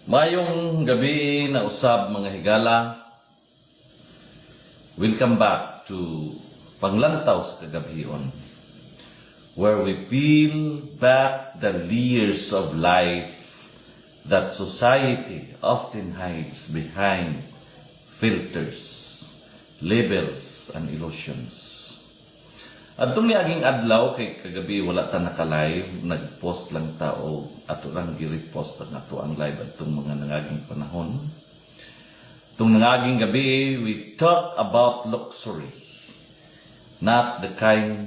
Mayong gabi na usab mga higala. Welcome back to Panglantaw sa Kagabhion, where we peel back the layers of life that society often hides behind filters, labels, and illusions. Adtong niaging adlaw kay kagabi wala ta naka-live, nag-post lang tao ato lang gi-repost ang ato ang live atong mga nangaging panahon. Tung nangaging gabi, we talk about luxury, not the kind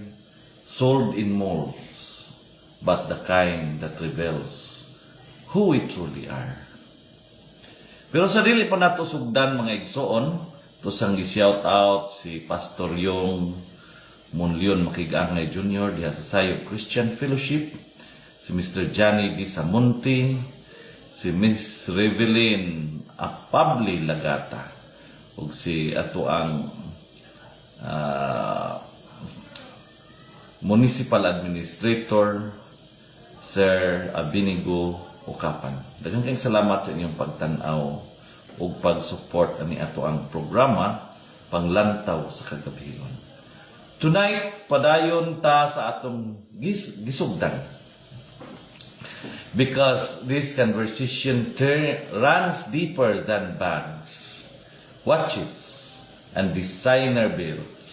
sold in malls, but the kind that reveals who we truly are. Pero sa dili pa nato sugdan mga igsoon, to sang gi-shout out si Pastor Yong Monleon Makigangay Jr. diha sa Sayo Christian Fellowship, si Mr. Johnny D. Samunti, si Miss Revelyn Apabli Lagata, ug si ato ang Municipal Administrator Sir Abinigo Ukapan. Daghang kayong salamat sa inyong pagtanaw ug pag-support ani ato ang programa Panglantaw sa Kagabhion. Tonight, padayon ta sa atong gisugdan. Because this conversation runs deeper than bags, watches, and designer bills.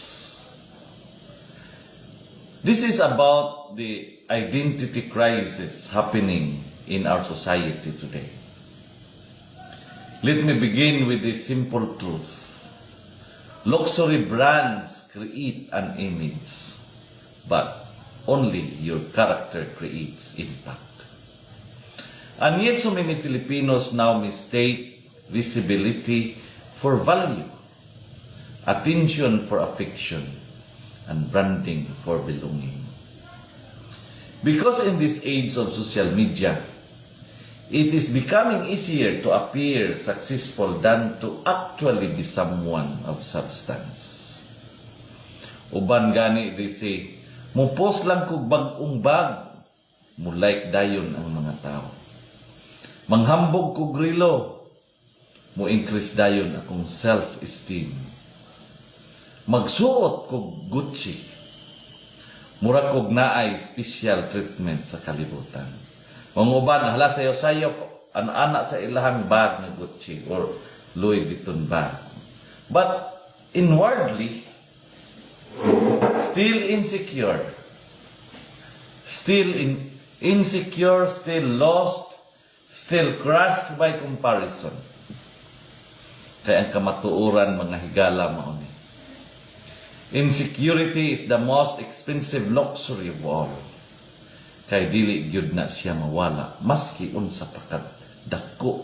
This is about the identity crisis happening in our society today. Let me begin with this simple truth. Luxury brands create an image, but only your character creates impact. And yet so many Filipinos now mistake visibility for value, attention for affection, and branding for belonging. Because in this age of social media, it is becoming easier to appear successful than to actually be someone of substance. Uban gani they say, mo post lang kog bag-ong bag, mo like dayon ang mga tao. Manghambog kog rilo, mo increase dayon akong self-esteem. Magsuot kog Gucci, mura kog naay special treatment sa kalibutan. Mga uban, hala sayo-sayo, ana sa ilahang bag na Gucci or Louis Vuitton bag. But inwardly, still insecure, still lost, still crushed by comparison. Kaya ang kamatuoran mga higala mao ni. Insecurity is the most expensive luxury of all. Kay dili gyud na siya mawala maski unsa pakat dako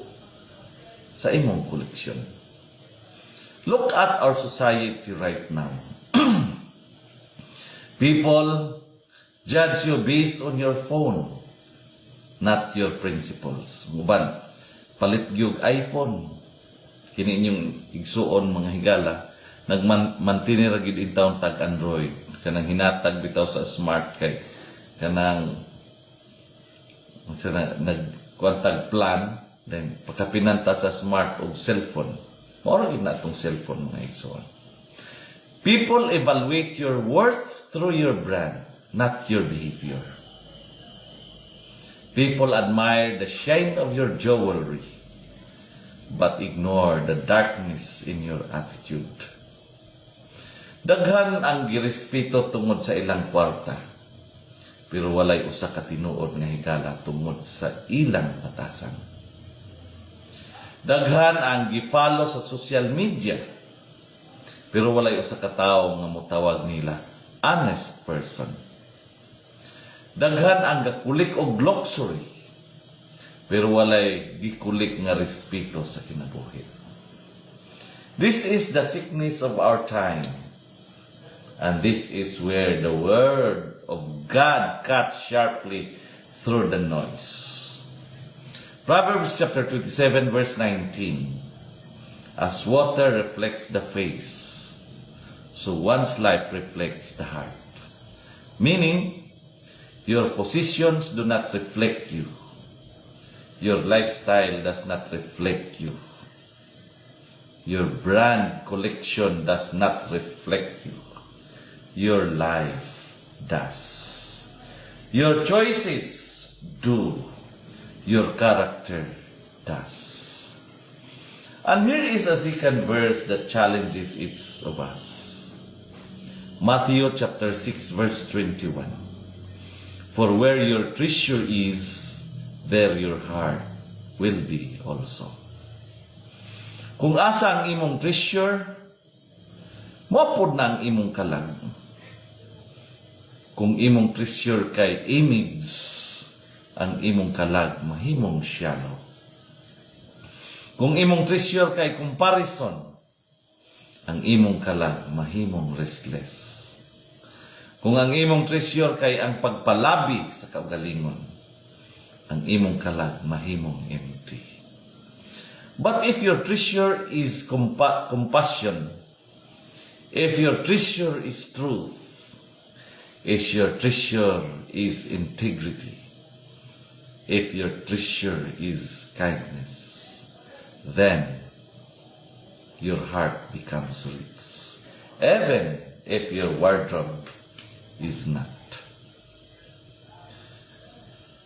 sa imong koleksyon. Look at our society right now. People judge you based on your phone, not your principles. Muban, palit gyud iPhone. Kini inyong igsuon mga higala, nagmantinir gyud in town tag Android. Kanang hinatag bitaw sa smart kay kanang nagkwantag plan, then pagkapinanta sa smart o cellphone. Mao ra gyud na tong cellphone mga igsuon. People evaluate your worth through your brand, not your behavior. People admire the shine of your jewelry, but ignore the darkness in your attitude. Daghan ang girespeto tungod sa ilang kwarta, pero walay usa ka tinuod nga higala tungod sa ilang batasan. Daghan ang gi-follow sa social media, pero walay usa ka tawo nga motawag nila honest person. Daghan ang gakulik og luxury, pero walay gikulik nga respeto sa kinabuhi. This is the sickness of our time, and this is where the word of God cuts sharply through the noise. Proverbs chapter 27 verse 19. As water reflects the face, so one's life reflects the heart. Meaning, your positions do not reflect you. Your lifestyle does not reflect you. Your brand collection does not reflect you. Your life does. Your choices do. Your character does. And here is a second verse that challenges each of us. Matthew chapter 6 verse 21. For where your treasure is, there your heart will be also. Kung asa ang imong treasure, mapod na ang imong kalag. Kung imong treasure kay image, ang imong kalag mahimong shallow. Kung imong treasure kay comparison, ang imong kalag mahimong restless. Kung ang imong treasure kay ang pagpalabi sa kaugalingon, ang imong kalag mahimong empty. But if your treasure is compassion, if your treasure is truth, if your treasure is integrity, if your treasure is kindness, then your heart becomes rich, even if your wardrobe is not.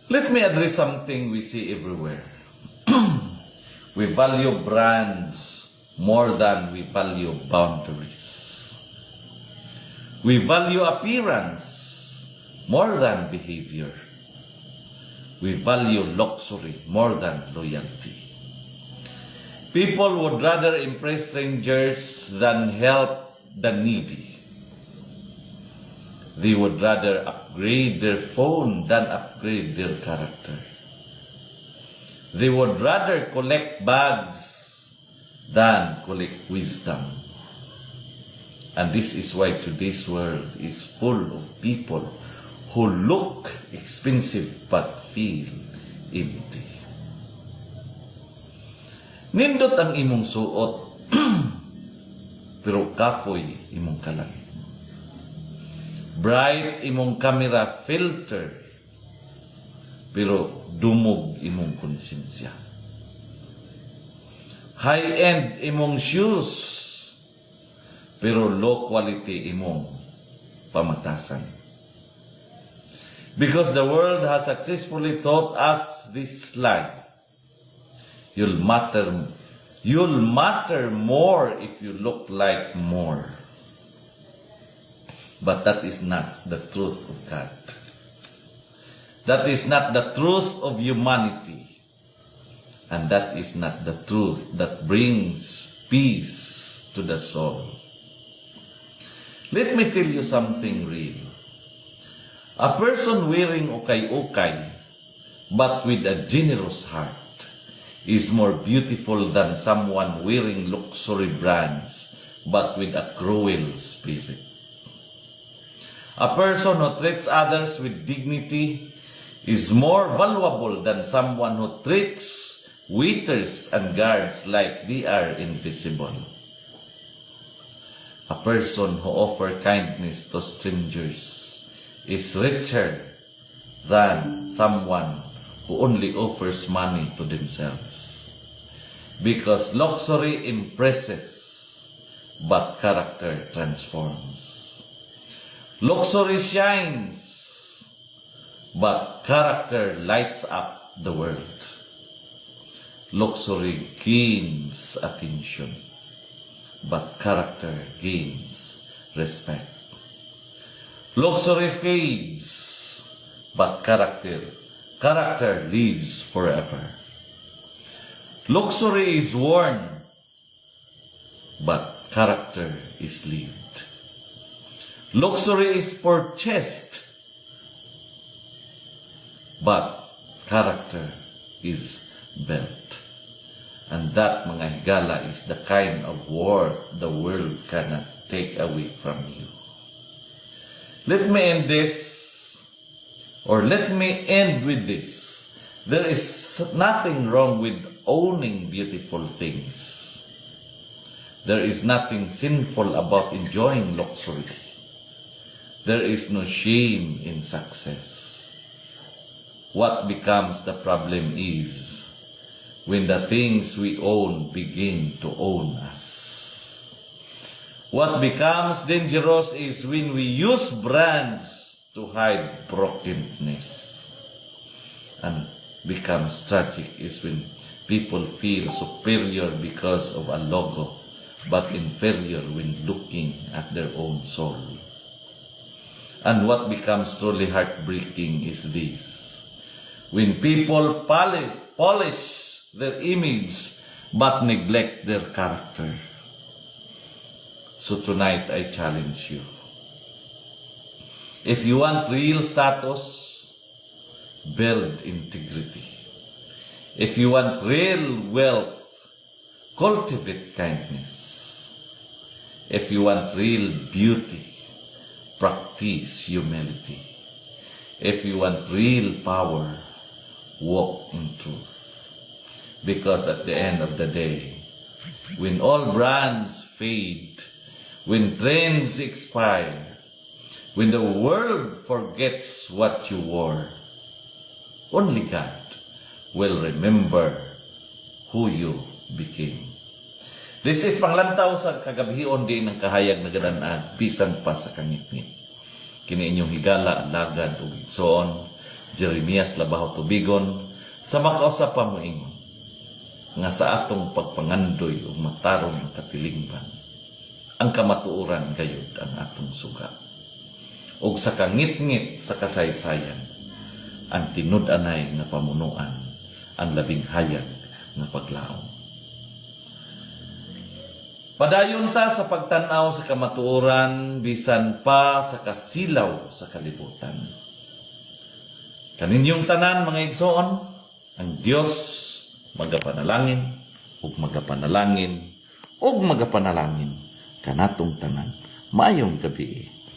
Let me address something we see everywhere. We value brands more than we value boundaries. We value appearance more than behavior. We value luxury more than loyalty. People would rather impress strangers than help the needy. They would rather upgrade their phone than upgrade their character. They would rather collect bags than collect wisdom. And this is why today's world is full of people who look expensive but feel empty. Nindot ang imong suot, pero kapoy imong kalag. Bright imong camera filter, pero dumog imong konsensya. High-end imong shoes, pero low quality imong pamatasan. Because the world has successfully taught us this lie. You'll matter more if you look like more. But that is not the truth of God. That is not the truth of humanity. And that is not the truth that brings peace to the soul. Let me tell you something real. A person wearing ukay-ukay but with a generous heart is more beautiful than someone wearing luxury brands but with a cruel spirit. A person who treats others with dignity is more valuable than someone who treats waiters and guards like they are invisible. A person who offers kindness to strangers is richer than someone who only offers money to themselves. Because luxury impresses, but character transforms. Luxury shines, but character lights up the world. Luxury gains attention, but character gains respect. Luxury fades, but character lives forever. Luxury is worn, but character is lived. Luxury is purchased, but character is built. And that, mga higala, is the kind of worth the world cannot take away from you. Let me end with this. There is nothing wrong with owning beautiful things. There is nothing sinful about enjoying luxury. There is no shame in success. What becomes the problem is when the things we own begin to own us. What becomes dangerous is when we use brands to hide brokenness. And becomes tragic is when people feel superior because of a logo, but inferior when looking at their own soul. And what becomes truly heartbreaking is this: when people polish their image but neglect their character. So tonight I challenge you. If you want real status, build integrity. If you want real wealth, cultivate kindness. If you want real beauty, practice humility. If you want real power, walk in truth. Because at the end of the day, when all brands fade, when trends expire, when the world forgets what you wore, only God will remember who you became. This is panglantaw sa kagabhion di ng kahayag na gadanag, bisan pa sa kangitngit. Kini inyong higala, alagad, ug igsoon, Jeremias Labaho Tubigon, sa makausap pa mo ingon, nga sa atong pagpangandoy ug matarong ang katilingban, ang kamatuoran gayud ang atong suga. Ug sa kangitngit sa kasaysayan, ang tinud-anay nga pamunuan, ang labing hayag nga paglaom. Padayon ta sa pagtanaw sa kamatuoran, bisan pa sa kasilaw sa kalibutan. Kaninyong tanan, mga igsoon, ang Dios magapanalangin, ug magapanalangin, ug magapanalangin kanatong tanan. Maayong gabi.